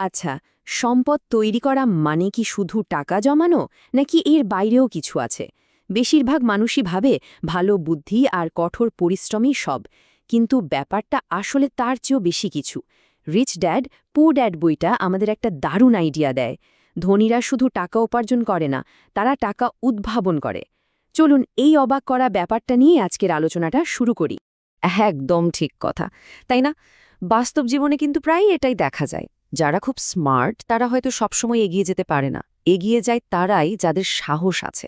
আচ্ছা, সম্পদ তৈরি করা মানে কি শুধু টাকা জমানো, নাকি এর বাইরেও কিছু আছে? বেশিরভাগ মানুষই ভাবে ভালো বুদ্ধি আর কঠোর পরিশ্রমই সব, কিন্তু ব্যাপারটা আসলে তার চেয়েও বেশি কিছু। রিচ ড্যাড পুর ড্যাড বইটা আমাদের একটা দারুণ আইডিয়া দেয়। ধনীরা শুধু টাকা উপার্জন করে না, তারা টাকা উদ্ভাবন করে। চলুন এই অবাক করা ব্যাপারটা নিয়ে আজকের আলোচনাটা শুরু করি। একদম ঠিক কথা, তাই না? বাস্তব জীবনে কিন্তু প্রায়ই এটাই দেখা যায়। যারা খুব স্মার্ট তারা হয়তো সবসময় এগিয়ে যেতে পারে না। এগিয়ে যায় তারাই যাদের সাহস আছে।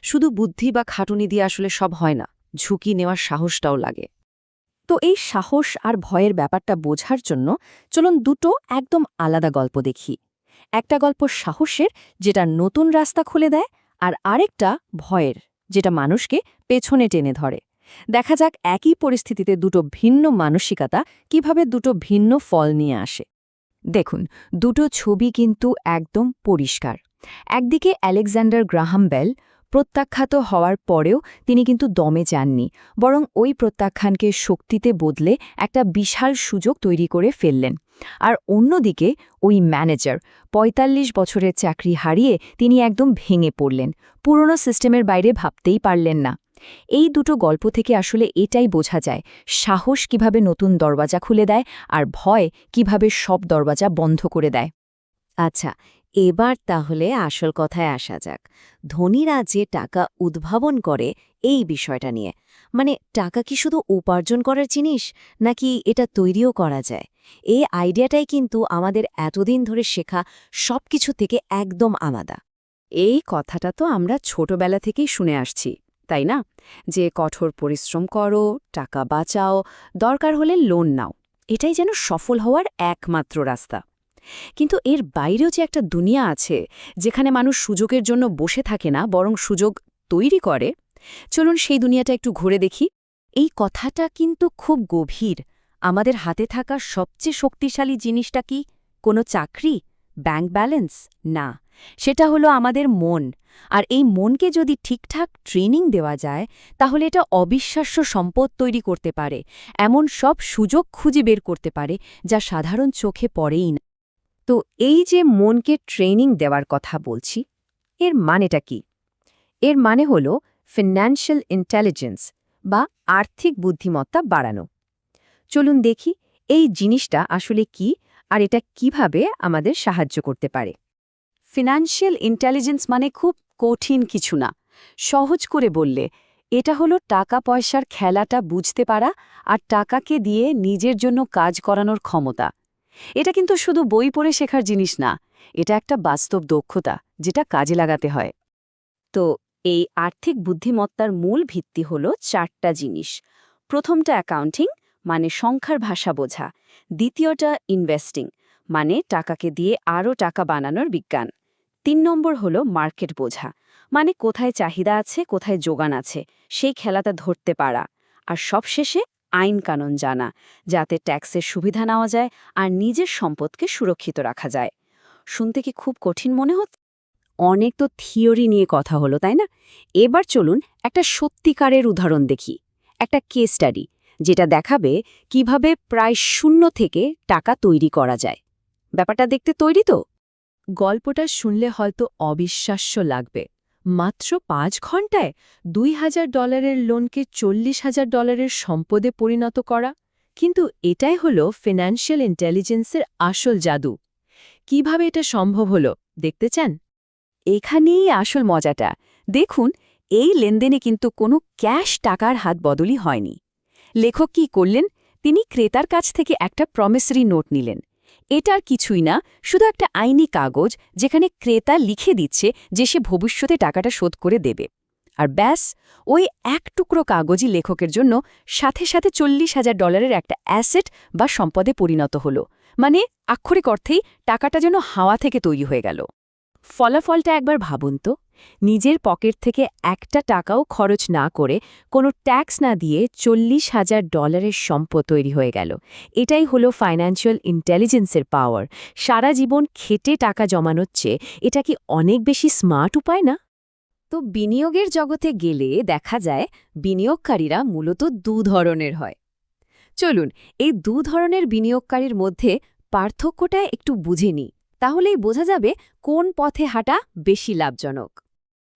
শুধু বুদ্ধি বা খাটুনি দিয়ে আসলে সব হয় না, ঝুঁকি নেওয়ার সাহসটাও লাগে। তো এই সাহস আর ভয়ের ব্যাপারটা বোঝার জন্য চলুন দুটো একদম আলাদা গল্প দেখি। একটা গল্প সাহসের, যেটা নতুন রাস্তা খুলে দেয়, আর আরেকটা ভয়ের, যেটা মানুষকে পেছনে টেনে ধরে। দেখা যাক একই পরিস্থিতিতে দুটো ভিন্ন মানসিকতা কিভাবে দুটো ভিন্ন ফল নিয়ে আসে। দেখুন, দুটো ছবি কিন্তু একদম পরিষ্কার। একদিকে আলেকজান্ডার গ্রাহাম বেল, প্রত্যাখ্যাত হওয়ার পরেও তিনি কিন্তু দমে যাননি, বরং ওই প্রত্যাখ্যানকে শক্তিতে বদলে একটা বিশাল সুযোগ তৈরি করে ফেললেন। আর অন্যদিকে ওই ম্যানেজার ৪৫ বছরের চাকরি হারিয়ে তিনি একদম ভেঙে পড়লেন, পুরনো সিস্টেমের বাইরে ভাবতেই পারলেন না। এই দুটো গল্প থেকে আসলে এটাই বোঝা যায়, সাহস কিভাবে নতুন দরজা খুলে দেয় আর ভয় কিভাবে সব দরজা বন্ধ করে দেয়। আচ্ছা, এবার তাহলে আসল কথায় আসা যাক। ধনীরা যে টাকা উদ্ভাবন করে এই বিষয়টা নিয়ে, মানে টাকা কি শুধু উপার্জন করার জিনিস, নাকি এটা তৈরিও করা যায়? এই আইডিয়াটাই কিন্তু আমাদের এতদিন ধরে শেখা সবকিছু থেকে একদম আলাদা। এই কথাটা তো আমরা ছোটবেলা থেকেই শুনে আসছি, তাই না? যে কঠোর পরিশ্রম করো, টাকা বাঁচাও, দরকার হলে লোন নাও, এটাই যেন সফল হওয়ার একমাত্র রাস্তা। কিন্তু এর বাইরেও যে একটা দুনিয়া আছে, যেখানে মানুষ সুযোগের জন্য বসে থাকে না, বরং সুযোগ তৈরি করে। চলুন সেই দুনিয়াটা একটু ঘুরে দেখি। এই কথাটা কিন্তু খুব গভীর। আমাদের হাতে থাকা সবচেয়ে শক্তিশালী জিনিসটা কি? কোনো চাকরি, ব্যাংক ব্যালেন্স? না, সেটা হলো আমাদের মন। আর এই মনকে যদি ঠিকঠাক ট্রেনিং দেওয়া যায়, তাহলে এটা অবিশ্বাস্য সম্পদ তৈরি করতে পারে, এমন সব সুযোগ খুঁজে বের করতে পারে যা সাধারণ চোখে পড়েই না। তো এই যে মনকে ট্রেনিং দেওয়ার কথা বলছি, এর মানেটা কি? এর মানে হল ফিন্যান্সিয়াল ইন্টেলিজেন্স বা আর্থিক বুদ্ধিমত্তা বাড়ানো। চলুন দেখি এই জিনিসটা আসলে কি, আর এটা কিভাবে আমাদের সাহায্য করতে পারে। ফিন্যান্সিয়াল ইন্টেলিজেন্স মানে খুব কঠিন কিছু না। সহজ করে বললে, এটা হলো টাকা পয়সার খেলাটা বুঝতে পারা আর টাকাকে দিয়ে নিজের জন্য কাজ করানোর ক্ষমতা। এটা কিন্তু শুধু বই পড়ে শেখার জিনিস না, এটা একটা বাস্তব দক্ষতা যেটা কাজে লাগাতে হয়। তো এই আর্থিক বুদ্ধিমত্তার মূল ভিত্তি হল 4টা জিনিস। প্রথমটা অ্যাকাউন্টিং, মানে সংখ্যার ভাষা বোঝা। দ্বিতীয়টা ইনভেস্টিং, মানে টাকাকে দিয়ে আরও টাকা বানানোর বিজ্ঞান। 3 নম্বর হল মার্কেট বোঝা, মানে কোথায় চাহিদা আছে, কোথায় যোগান আছে, সেই খেলাটা ধরতে পারা। আর সবশেষে আইন কানুন জানা, যাতে ট্যাক্সের সুবিধা নেওয়া যায় আর নিজের সম্পদকে সুরক্ষিত রাখা যায়। শুনতে কি খুব কঠিন মনে হচ্ছে? অনেক তো থিওরি নিয়ে কথা হলো, তাই না? এবার চলুন একটা সত্যিকারের উদাহরণ দেখি, একটা কেস স্টাডি, যেটা দেখাবে কিভাবে প্রায় শূন্য থেকে টাকা তৈরি করা যায়। ব্যাপারটা দেখতে তৈরি তো? গল্পটা শুনলে হয়তো অবিশ্বাস্য লাগবে। মাত্র 5 ঘন্টায় $2000 লোনকে $40,000 সম্পদে পরিণত করা। কিন্তু এটাই হলো ফিন্যান্সিয়াল ইন্টেলিজেন্সের আসল জাদু। কিভাবে এটা সম্ভব হলো দেখতে চান? এখানেই আসল মজাটা। দেখুন, এই লেনদেনে কিন্তু কোনো ক্যাশ টাকার হাত বদলই হয়নি। লেখক কি করলেন? তিনি ক্রেতার কাছ থেকে একটা প্রমিসরি নোট নিলেন। এটার কিছুই না, শুধু একটা আইনি কাগজ যেখানে ক্রেতা লিখে দিচ্ছে যে সে ভবিষ্যতে টাকাটা শোধ করে দেবে। আর ব্যাস, ওই এক টুকরো কাগজই লেখকের জন্য সাথে সাথে $40,000 একটা অ্যাসেট বা সম্পদে পরিণত হল। মানে আক্ষরিক অর্থেই টাকাটা যেন হাওয়া থেকে তৈরি হয়ে গেল। ফলাফলটা একবার ভাবুন তো। নিজের পকেট থেকে একটা টাকাও খরচ না করে, কোনো ট্যাক্স না দিয়ে $40,000 সম্পদ তৈরি হয়ে গেল। এটাই হলো ফাইন্যান্সিয়াল ইন্টেলিজেন্সের পাওয়ার। সারা জীবন খেটে টাকা জমানোর চেয়ে এটা কি অনেক বেশি স্মার্ট উপায় না? তো বিনিয়োগের জগতে গেলে দেখা যায় বিনিয়োগকারীরা মূলত ধরনের হয়। চলুন এই ধরনের বিনিয়োগকারীর মধ্যে পার্থক্যটা একটু বুঝে নিই, তাহলেই বোঝা যাবে কোন পথে হাঁটা বেশি লাভজনক।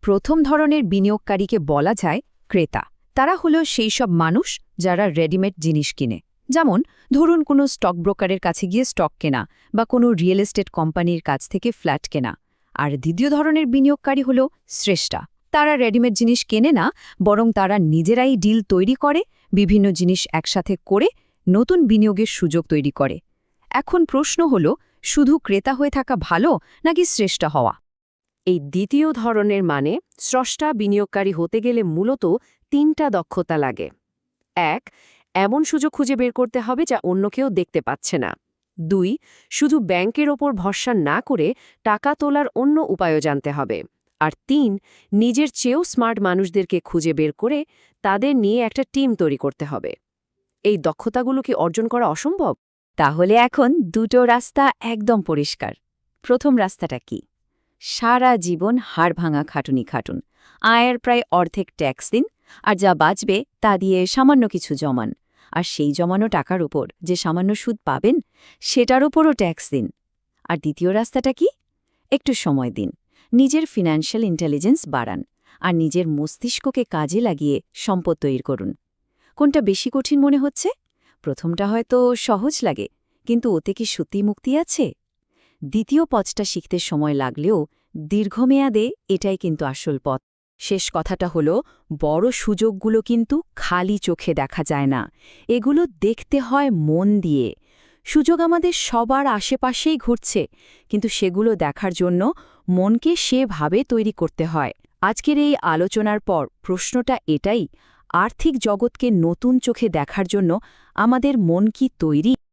প্রথম ধরনের বিনিয়োগকারীকে বলা যায় ক্রেতা। তারা হলো সেই সব মানুষ যারা রেডিমেড জিনিস কিনে, যেমন ধরুন কোনো স্টক ব্রোকারের কাছে গিয়ে স্টক কেনা বা কোনো রিয়েল এস্টেট কোম্পানির কাছ থেকে ফ্ল্যাট কেনা। আর দ্বিতীয় ধরনের বিনিয়োগকারী হলো স্রষ্টা। তারা রেডিমেড জিনিস কেনে না, বরং তারা নিজেরাই ডিল তৈরি করে, বিভিন্ন জিনিস একসাথে করে নতুন বিনিয়োগের সুযোগ তৈরি করে। এখন প্রশ্ন হলো, শুধু ক্রেতা হয়ে থাকা ভালো নাকি স্রষ্টা হওয়া? এই দ্বিতীয় ধরনের মানে স্রষ্টা বিনিয়োগকারী হতে গেলে মূলত 3টা দক্ষতা লাগে। 1. এমন সুযোগ খুঁজে বের করতে হবে যা অন্য কেউ দেখতে পাচ্ছে না। 2. শুধু ব্যাংকের ওপর ভরসা না করে টাকা তোলার অন্য উপায়ও জানতে হবে। আর 3. নিজের চেয়েও স্মার্ট মানুষদেরকে খুঁজে বের করে তাদের নিয়ে একটা টিম তৈরি করতে হবে। এই দক্ষতাগুলো কি অর্জন করা অসম্ভব? তাহলে এখন দুটো রাস্তা একদম পরিষ্কার। প্রথম রাস্তাটা কি? সারা জীবন হাড় ভাঙা খাটুনি খাটুন, আয়ের প্রায় অর্ধেক ট্যাক্স দিন, আর যা বাঁচবে তা দিয়ে সামান্য কিছু জমান। আর সেই জমানো টাকার উপর যে সামান্য সুদ পাবেন, সেটার উপরও ট্যাক্স দিন। আর দ্বিতীয় রাস্তাটা কি? একটু সময় দিন, নিজের ফিনান্সিয়াল ইন্টেলিজেন্স বাড়ান, আর নিজের মস্তিষ্ককে কাজে লাগিয়ে সম্পদ তৈরি করুন। কোনটা বেশি কঠিন মনে হচ্ছে? প্রথমটা হয়তো সহজ লাগে, কিন্তু ওতে কি সত্যি মুক্তি আছে? দ্বিতীয় পথটা শিখতে সময় লাগলেও দীর্ঘমেয়াদে এটাই কিন্তু আসল পথ। শেষ কথাটা হলো, বড় সুযোগগুলো কিন্তু খালি চোখে দেখা যায় না, এগুলো দেখতে হয় মন দিয়ে। সুযোগ আমাদের সবার আশেপাশেই ঘুরছে, কিন্তু সেগুলো দেখার জন্য মনকে সেভাবে তৈরি করতে হয়। আজকের এই আলোচনার পর প্রশ্নটা এটাই, আর্থিক জগৎকে নতুন চোখে দেখার জন্য আমাদের মন কি তৈরি?